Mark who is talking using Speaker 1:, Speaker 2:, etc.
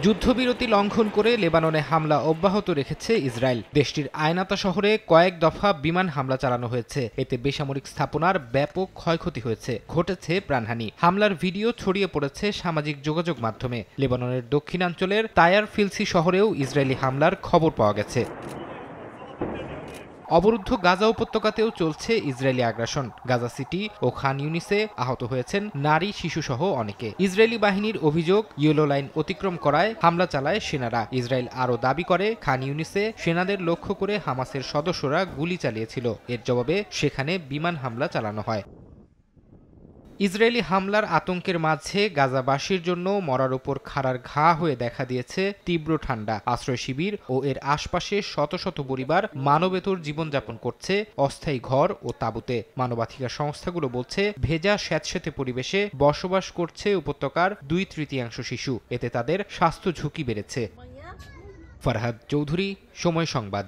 Speaker 1: যুদ্ধবিরতি লঙ্ঘন করে লেবাননে হামলা অব্যাহত রেখেছে ইসরায়েল। দেশটির আয়নাতা শহরে কয়েক দফা বিমান হামলা চালানো হয়েছে। এতে বেসামরিক স্থাপনার ব্যাপক ক্ষয়ক্ষতি হয়েছে, ঘটেছে প্রাণহানি। হামলার ভিডিও ছড়িয়ে পড়েছে সামাজিক যোগাযোগ মাধ্যমে। লেবাননের দক্ষিণাঞ্চলের তায়ার ফিলসি শহরেও ইসরায়েলি হামলার খবর পাওয়া গেছে। অবরুদ্ধ গাজা উপত্যকাতেও চলছে ইসরায়েলি আগ্রাসন। গাজা সিটি ও খান ইউনিসে আহত হয়েছেন নারী, শিশুসহ অনেকে। ইসরায়েলি বাহিনীর অভিযোগ, ইয়েলো লাইন অতিক্রম করায় হামলা চালায় সেনারা। ইসরায়েল আরও দাবি করে, খান ইউনিসে সেনাদের লক্ষ্য করে হামাসের সদস্যরা গুলি চালিয়েছিল। এর জবাবে সেখানে বিমান হামলা চালানো হয়। ইসরায়েলি হামলার আতঙ্কের মাঝে গাজাবাসীর জন্য মরার উপর খাড়ার ঘা হয়ে দেখা দিয়েছে তীব্র ঠান্ডা। আশ্রয় শিবির ও এর আশপাশে শত শত পরিবার মানবেতর জীবনযাপন করছে অস্থায়ী ঘর ও তাঁবুতে। মানবাধিকার সংস্থাগুলো বলছে, ভেজা স্যাঁতসেঁতে পরিবেশে বসবাস করছে উপত্যকার 2/3 শিশু। এতে তাদের স্বাস্থ্য ঝুঁকি বেড়েছে। ফারহাদ চৌধুরী, সময় সংবাদ।